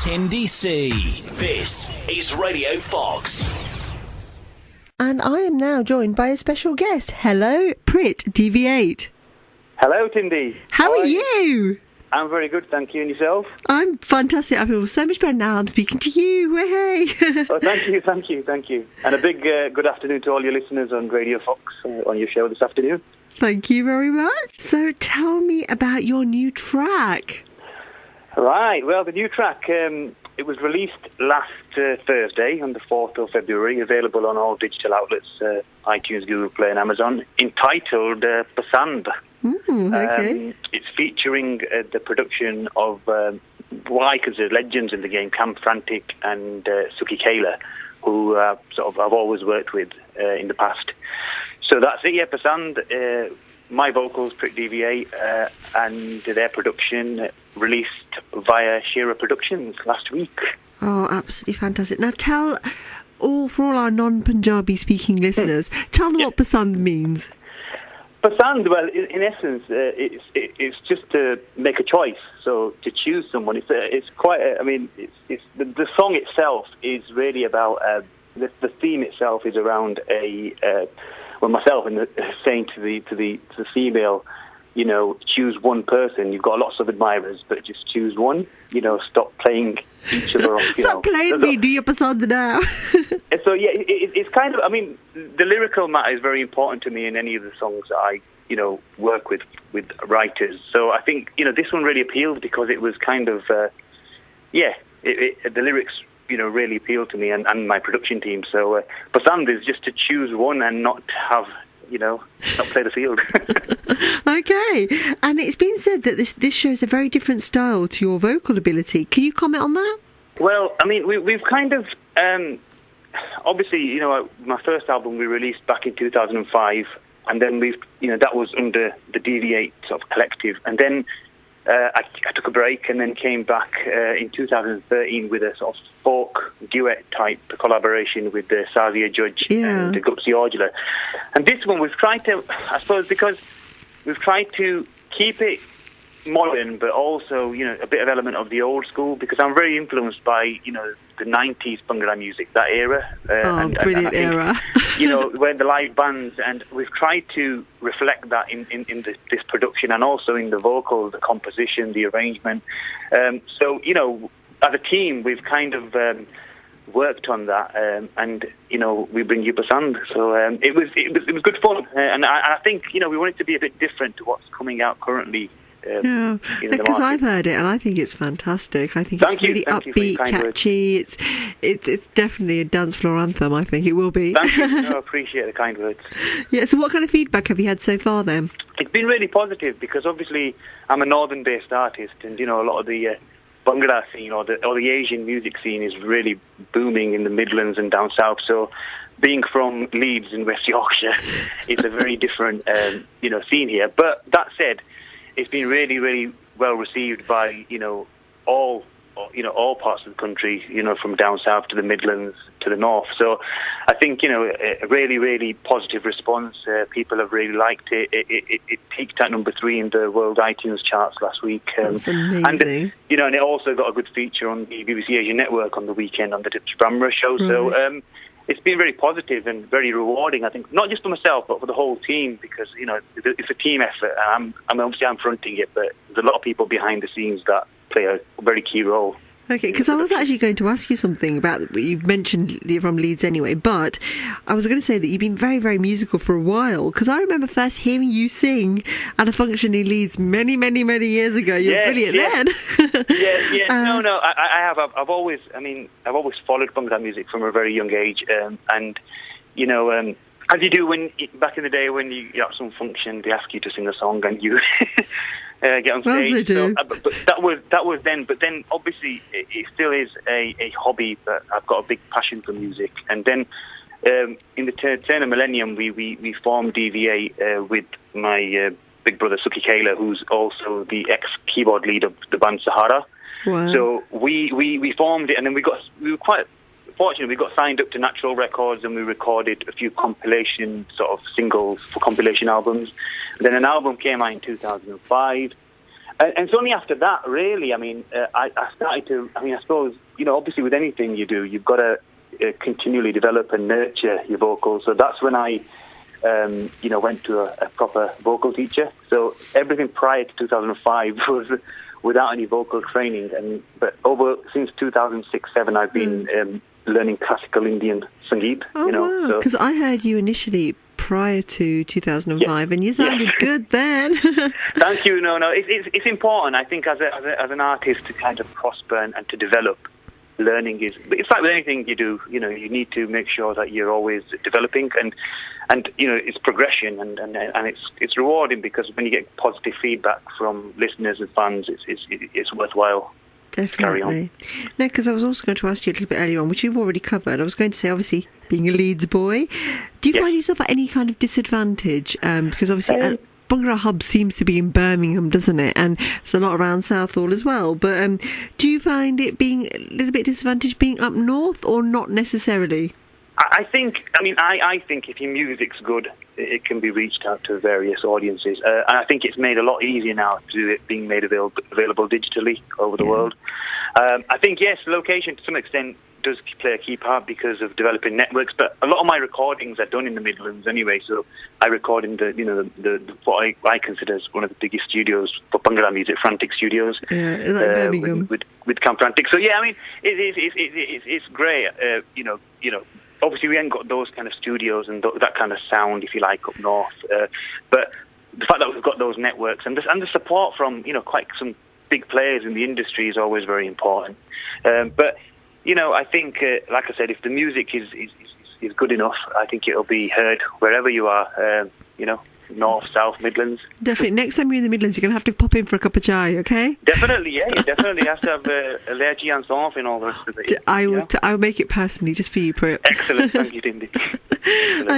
Tindy C. This is Radio Fox. And I am now joined by a special guest. Hello, Prit DV8. Hello, Tindy. How are you? I'm very good, thank you. And yourself? I'm fantastic. I feel so much better now. I'm speaking to you. Hey. Oh, thank you. And a big good afternoon to all your listeners on Radio Fox on your show this afternoon. Thank you very much. So tell me about your new track. Right, well, the new track, it was released last Thursday on the 4th of February, available on all digital outlets, iTunes, Google Play and Amazon, entitled Pasand. Okay. It's featuring the production of what I consider legends in the game, Frantic and Suki Kaila, who I've always worked with in the past. So that's it, yeah, Pasand. My vocals, Prit DV8, and their production released via Shera Productions last week. Oh, absolutely fantastic. Now for all our non-Punjabi speaking listeners, tell them what Pasand means. Pasand, well, in essence, it's just to make a choice. So to choose someone, it's quite. The song itself is really about the theme itself is around myself and saying to the female, you know, choose one person. You've got lots of admirers, but just choose one. You know, stop playing each other off. Stop playing me, do your Pasand now. So yeah, it's kind of. I mean, the lyrical matter is very important to me in any of the songs that I, work with writers. So I think this one really appealed because it was kind of, the lyrics really appealed to me and my production team. So Pasand is just to choose one and not have, not play the field. Okay. And it's been said that this shows a very different style to your vocal ability. Can you comment on that? Well, I mean, we've kind of, obviously, my first album we released back in 2005, and then that was under the DV8 sort of collective. And then I took a break and then came back in 2013 with a sort of folk duet type collaboration with the Sazia Judge and the Gurmit. And this one we've tried to, I suppose, because we've tried to keep it modern, but also, a bit of element of the old school, because I'm very influenced by, the 90s bhangra music, that era. Brilliant era. Where the live bands, and we've tried to reflect that in this production, and also in the vocal, the composition, the arrangement. So, as a team, we've kind of worked on that, and we bring you Pasand. So it was good fun, and I think we want it to be a bit different to what's coming out currently. Because I've heard it and I think it's fantastic. I think it's really upbeat, catchy. It's definitely a dance floor anthem. I think it will be. Thank you. I appreciate the kind words. Yeah. So what kind of feedback have you had so far then? It's been really positive because obviously I'm a northern-based artist, and a lot of the bhangra scene or the Asian music scene is really booming in the Midlands and down south. So being from Leeds in West Yorkshire, it's a very different scene here. But that said, it's been really, really well received by all parts of the country, from down south to the Midlands to the north. So I think a really, really positive response. People have really liked it. It peaked at number 3 in the world iTunes charts last week. That's amazing. And it also got a good feature on the BBC Asian Network on the weekend on the Bhangra show. Right. So it's been very positive and very rewarding, I think, not just for myself, but for the whole team, because, it's a team effort. I'm fronting it, but there's a lot of people behind the scenes that play a very key role. Okay, because I was actually going to ask you something about, you've mentioned you're from Leeds anyway, but I was going to say that you've been very, very musical for a while, because I remember first hearing you sing at a function in Leeds many, many, many years ago. You're brilliant then. I have. I've always followed bhangra music from a very young age, and as you do back in the day when you're at some function, they ask you to sing a song and you get on stage. They do. So, but that was then. But then, obviously, it still is a hobby. But I've got a big passion for music. And then, in the turn of millennium, we formed DV8 with my big brother Suki Kaila, who's also the ex-keyboard lead of the band Sahara. Wow. So we formed it, and then we were quite fortunate. We got signed up to Natural Records, and we recorded a few compilation sort of singles for compilation albums. And then an album came out in 2005, And it's only after that, really. I mean, I started to. I mean, I suppose obviously with anything you do, you've got to continually develop and nurture your vocals. So that's when I, went to a proper vocal teacher. So everything prior to 2005 was without any vocal training. But since 2006-07, I've been learning classical Indian sangeet. Wow. Because I heard you initially prior to 2005, and you sounded good then. Thank you. No, it's important. I think as an artist to kind of prosper and to develop. Learning it's like with anything you do. You need to make sure that you're always developing, and it's progression, and it's rewarding, because when you get positive feedback from listeners and fans, it's worthwhile. Definitely. No, because I was also going to ask you a little bit earlier on, which you've already covered. I was going to say, obviously, being a Leeds boy, do you find yourself at any kind of disadvantage? Because obviously, Bhangra Hub seems to be in Birmingham, doesn't it? And there's a lot around Southall as well. But do you find it being a little bit disadvantaged being up north, or not necessarily? I think if your music's good, it can be reached out to various audiences. And I think it's made a lot easier now to do it being made available digitally over the world. I think, yes, location to some extent does play a key part because of developing networks, but a lot of my recordings are done in the Midlands anyway. So I record in the what I consider as one of the biggest studios for Bhangra music, Frantic Studios, Birmingham, with Camp Frantic. So yeah, I mean, it's great. Obviously we ain't got those kind of studios and that kind of sound, if you like, up north. But the fact that we've got those networks and the support from quite some big players in the industry is always very important. But I think, like I said, if the music is good enough, I think it'll be heard wherever you are, north, south, Midlands. Definitely. Next time you're in the Midlands, you're going to have to pop in for a cup of chai, okay? Definitely, yeah. You definitely have to have a lyricist and songs and all the rest of it. I will make it personally just for you, Prit. Excellent. Thank you, Tindy.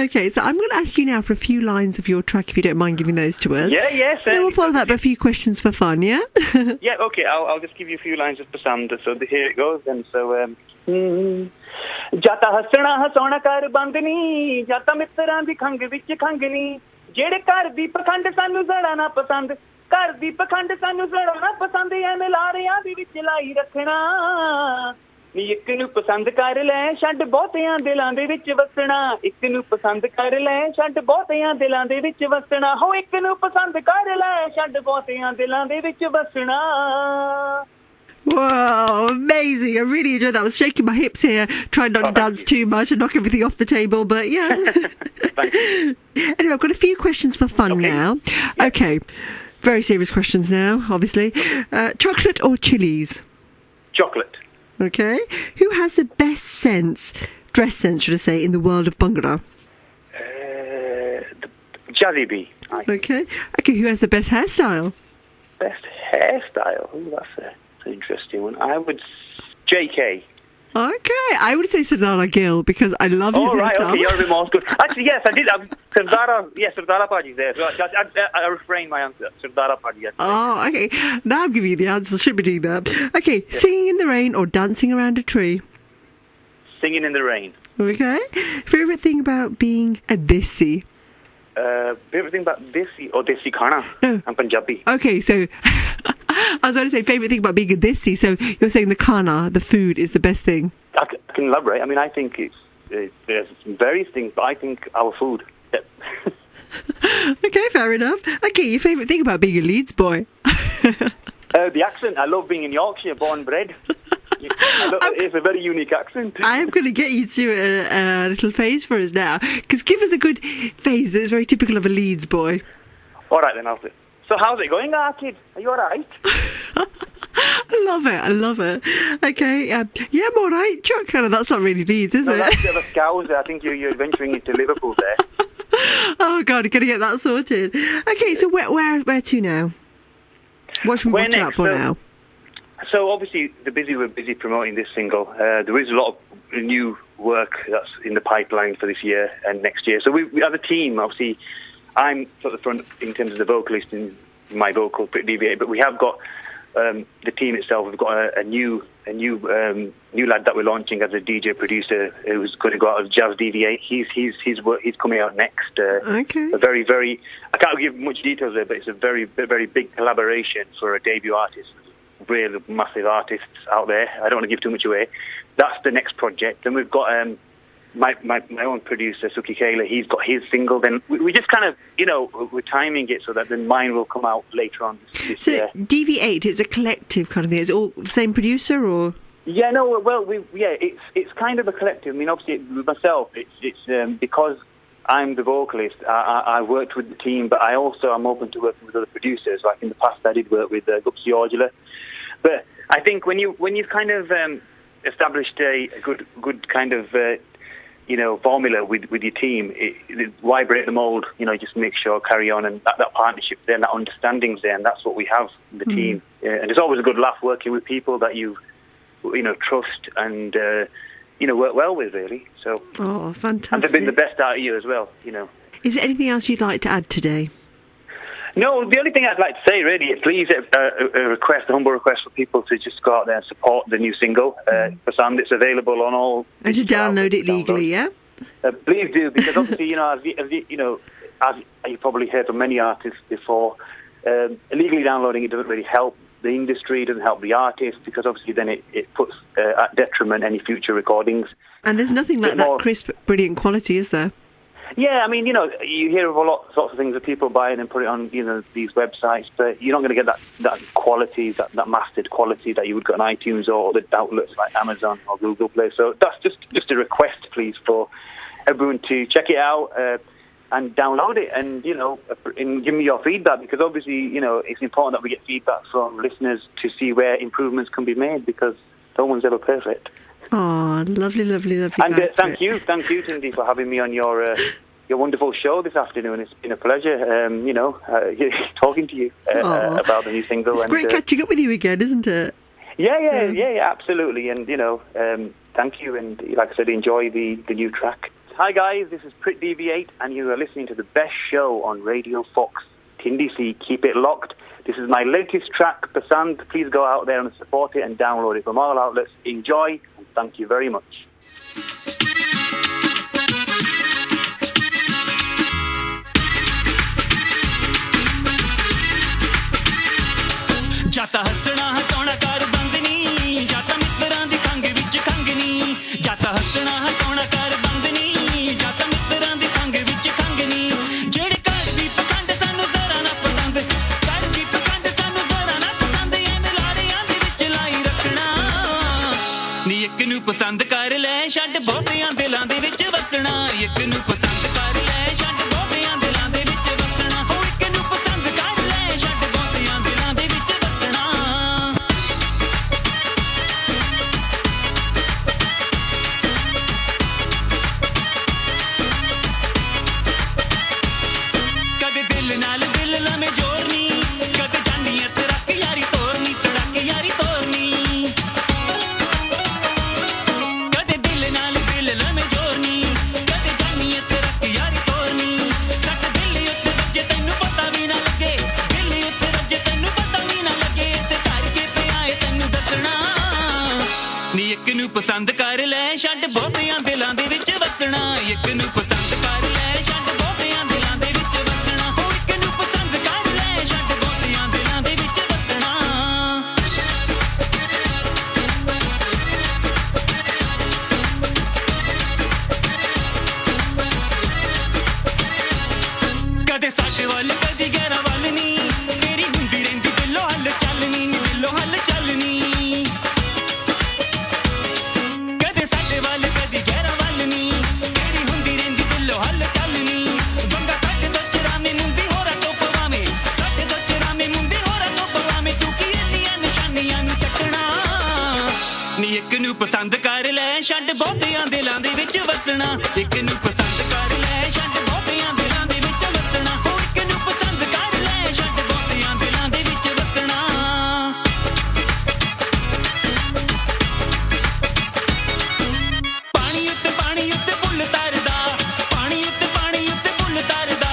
Okay, so I'm going to ask you now for a few lines of your track, if you don't mind giving those to us. Yeah. Then we'll follow that by a few questions for fun, yeah? Yeah, okay. I'll just give you a few lines of Pasand. So here it goes then. So, Jata hasna hasona kar bandni, jata mitran di khang vich khangni. ਜਿਹੜੇ ਘਰ ਦੀ ਪਖੰਡ ਸਾਨੂੰ ਜ਼ਰਾ ਨਾ ਪਸੰਦ ਘਰ ਦੀ ਪਖੰਡ ਸਾਨੂੰ ਜ਼ਰਾ ਨਾ ਪਸੰਦ ਐਵੇਂ ਲਾਰਿਆਂ ਦੇ ਵਿੱਚ ਲਾਈ ਰੱਖਣਾ ਨੀ ਇੱਕ ਨੂੰ ਪਸੰਦ ਕਰ ਲੈ ਛੱਡ ਬਹੁਤਿਆਂ ਦਿਲਾਂ ਦੇ ਵਿੱਚ ਵਸਣਾ ਇੱਕ ਨੂੰ ਪਸੰਦ ਕਰ ਲੈ ਛੱਡ ਬਹੁਤਿਆਂ ਦਿਲਾਂ ਦੇ ਵਿੱਚ ਵਸਣਾ ਹੋ ਇੱਕ ਨੂੰ ਪਸੰਦ ਕਰ ਲੈ ਛੱਡ ਬਹੁਤਿਆਂ ਦਿਲਾਂ ਦੇ ਵਿੱਚ ਵਸਣਾ. Wow, amazing. I really enjoyed that. I was shaking my hips here, trying not to dance too much and knock everything off the table, but yeah. Anyway, I've got a few questions for fun now. Yeah. Okay, very serious questions now, obviously. Chocolate or chilies? Chocolate. Okay. Who has the best dress sense, should I say, in the world of Bhangra? Jazzy B. Okay, who has the best hairstyle? Best hairstyle? Ooh, that's an interesting one. I would... JK. Okay, I would say Sardara Gill because I love his hairstyle. Right, okay, you're a bit more good. Actually, yes, I did. Sardara Paji's there. So I refrain my answer. Sardara Paji. Oh, okay. Now I'm giving you the answer. Should be doing that. Okay, singing in the rain or dancing around a tree? Singing in the rain. Okay. Favourite thing about being a Desi? Favourite thing about Desi or Desi Khana? No. I'm Punjabi. Okay, so... I was going to say favourite thing about being a Desi, so you're saying the khana, the food, is the best thing? I can elaborate. I mean, I think there's various things, but I think our food. Okay, fair enough. Okay, your favourite thing about being a Leeds boy? The accent. I love being in Yorkshire, born and bred. It's a very unique accent. I'm going to get you to a little phase for us now, because give us a good phase that's very typical of a Leeds boy. All right, then, I'll do it. So how's it going, kid? Are you all right? I love it. Okay, yeah, I'm all right. Chuck, that's not really Leeds, is it? That's a bit of a scouser. I think you're venturing into Liverpool there. Oh, God, got to get that sorted. Okay, so where to now? What should we watch out for now? So obviously, we're busy promoting this single. There is a lot of new work that's in the pipeline for this year and next year. So we have a team, obviously. I'm at the front in terms of the vocalist in my vocal, Prit DV8, but we have got the team itself, we've got a new lad that we're launching as a DJ producer who's going to go out as Prit DV8. He's coming out next. Okay. A very, very, I can't give much details there, but it's a very, very big collaboration for a debut artist. Real massive artists out there. I don't want to give too much away. That's the next project. And we've got my own producer, Suki Kaila. He's got his single. Then we just kind of, we're timing it so that then mine will come out later on this year. So DV8 is a collective kind of thing. Is it all the same producer or? Yeah, no. Well, it's kind of a collective. I mean, obviously, with myself, it's because I'm the vocalist. I worked with the team, but I'm open to working with other producers. Like in the past, I did work with Gupsi. But I think when you've kind of established a good kind of formula with your team, why break the mold? Just make sure carry on, and that partnership there, and that understanding's there, and that's what we have in the team. And it's always a good laugh working with people that you trust and work well with, really. So, fantastic! And they've been the best out of you as well. Is there anything else you'd like to add today? No, the only thing I'd like to say, really, is please a humble request for people to just go out there and support the new single, Pasand. It's available on all. And to download it legally, yeah. Please do, because obviously, as you probably heard from many artists before, illegally downloading it doesn't really help the industry, it doesn't help the artist, because obviously then it puts at detriment any future recordings. And there's nothing like that crisp, brilliant quality, is there? Yeah, I mean, you hear of sorts of things that people buy and then put it on, these websites, but you're not going to get that quality, that mastered quality that you would get on iTunes or the outlets like Amazon or Google Play. So that's just a request, please, for everyone to check it out and download it and give me your feedback, because obviously, it's important that we get feedback from listeners to see where improvements can be made, because no one's ever perfect. Oh, lovely. And thank you, Tindy, for having me on your wonderful show this afternoon. It's been a pleasure, talking to you about the new single. It's great catching up with you again, isn't it? Yeah, absolutely. And thank you. And like I said, enjoy the new track. Hi guys, this is Prit DV8, and you are listening to the best show on Radio Fox, Tindy C. Keep it locked. This is my latest track, Pasand. Please go out there and support it and download it from all outlets. Enjoy, and thank you very much. जाता हसना हसौना कर बंद नी जाता मित्तरां दी खंग विच खंग नी जाता हसना हसौना कर बंद नी जाता मित्तरां दी खंग विच खंग नी जेड़े घर दी पखंड सानू जरा ना पसंद घर दी पखंड सानू जरा ना पसंद ये मिलारियां दे विच लाई रखना नी एक नू पसंद कर ले छड्ड बहुतियां दिलां दे विच वसना एक नू पसंद कर ले छड्ड बहुतियां दिलां दे विच वसना हो एक नू पसंद कर ले छड्ड बहुतियां दिलां दे विच पसंद कर ले छड्ड बहुतियां दिलां दे विच वसना एक नू पसंद कर ले छड्ड बहुतियां दिलां दे विच वसना हो एक नू पसंद कर ले छड्ड बहुतियां दिलां दे विच वसना कदे साडे वल कदी गैरा वल नी तेरी हुंदी रहिंदी दिलों हल चलनी नी दिलों हल चलनी एक नू पसंद कर ले छड्ड बहुतियां दिलां दे विच वसना एक नू पसंद कर ले छड्ड बहुतियां दिलां दे विच वसना हो एक नू पसंद कर ले छड्ड बहुतियां दिलां दे विच वसना पानी उत्ते फुੱਲ तरदा पानी उत्ते फुੱਲ तरदा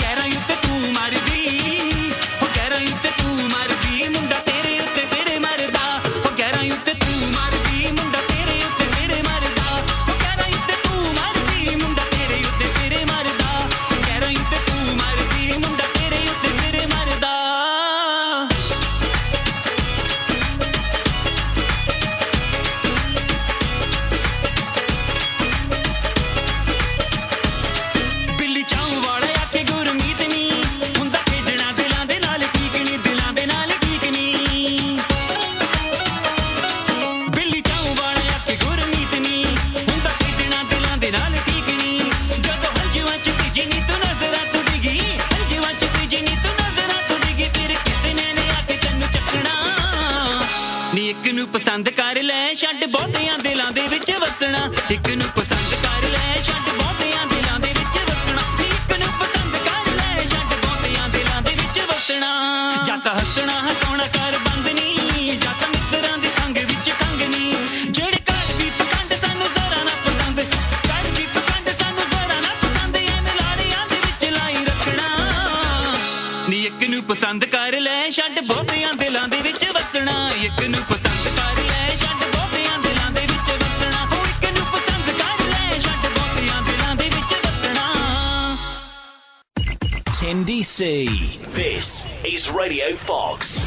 गहराई उत्ते तू मरदी हो गहराई उत्ते तू मरदी मुंडा ਨੂੰ ਪਸੰਦ ਕਰ ਲੈ ਛੱਡ ਬਹੁਤਿਆਂ ਦਿਲਾਂ ਦੇ ਵਿੱਚ ਵਸਣਾ ਇੱਕ ਨੂੰ ਪਸੰਦ ਕਰ ਲੈ ਛੱਡ ਬਹੁਤਿਆਂ ਦਿਲਾਂ ਦੇ ਵਿੱਚ ਵਸਣਾ ਇੱਕ ਨੂੰ ਪਸੰਦ ਕਰ ਲੈ ਛੱਡ ਬਹੁਤਿਆਂ ਦਿਲਾਂ ਦੇ ਵਿੱਚ ਵਸਣਾ ਜਾਂ ਤਾਂ ਹੱਸਣਾ ਹਸਾਉਣਾ ਕਰ ਬੰਦ ਨੀ ਜਾਂ ਤਾਂ ਮਿੱਤਰਾਂ ਦੀ ਖੰਗ ਵਿੱਚ ਖੰਗ ਨੀ ਜਿਹੜੇ ਘਰ ਦੀ ਪਖੰਡ ਸਾਨੂੰ ਜ਼ਰਾ ਨਾ ਪਸੰਦ ਘਰ ਦੀ ਪਖੰਡ ਸਾਨੂੰ ਜ਼ਰਾ ਨਾ ਪਸੰਦ ਐਵੇਂ ਲਾੜਿਆਂ ਦੇ ਵਿੱਚ ਲਾਈ ਰੱਖਣਾ ਨੀ ਇੱਕ ਨੂੰ ਪਸੰਦ ਕਰ ਲੈ ਛੱਡ ਬਹੁਤਿਆਂ ਦਿਲਾਂ ਦੇ ਵਿੱਚ ਵਸਣਾ ਇੱਕ ਨੂੰ ਪਸੰਦ ਕਰ ਲੈ ਛੱਡ ਬਹੁਤਿਆਂ ਦਿਲਾਂ ਦੇ ਵਿੱਚ ਵਸਣਾ ਉਹ ਇੱਕ ਨੂੰ ਪਸੰਦ ਕਰ ਲੈ ਛੱਡ ਬਹੁਤਿਆਂ ਦਿਲਾਂ ਦੇ ਵਿੱਚ ਵਸਣਾ Tindy C. This is Radio Fox.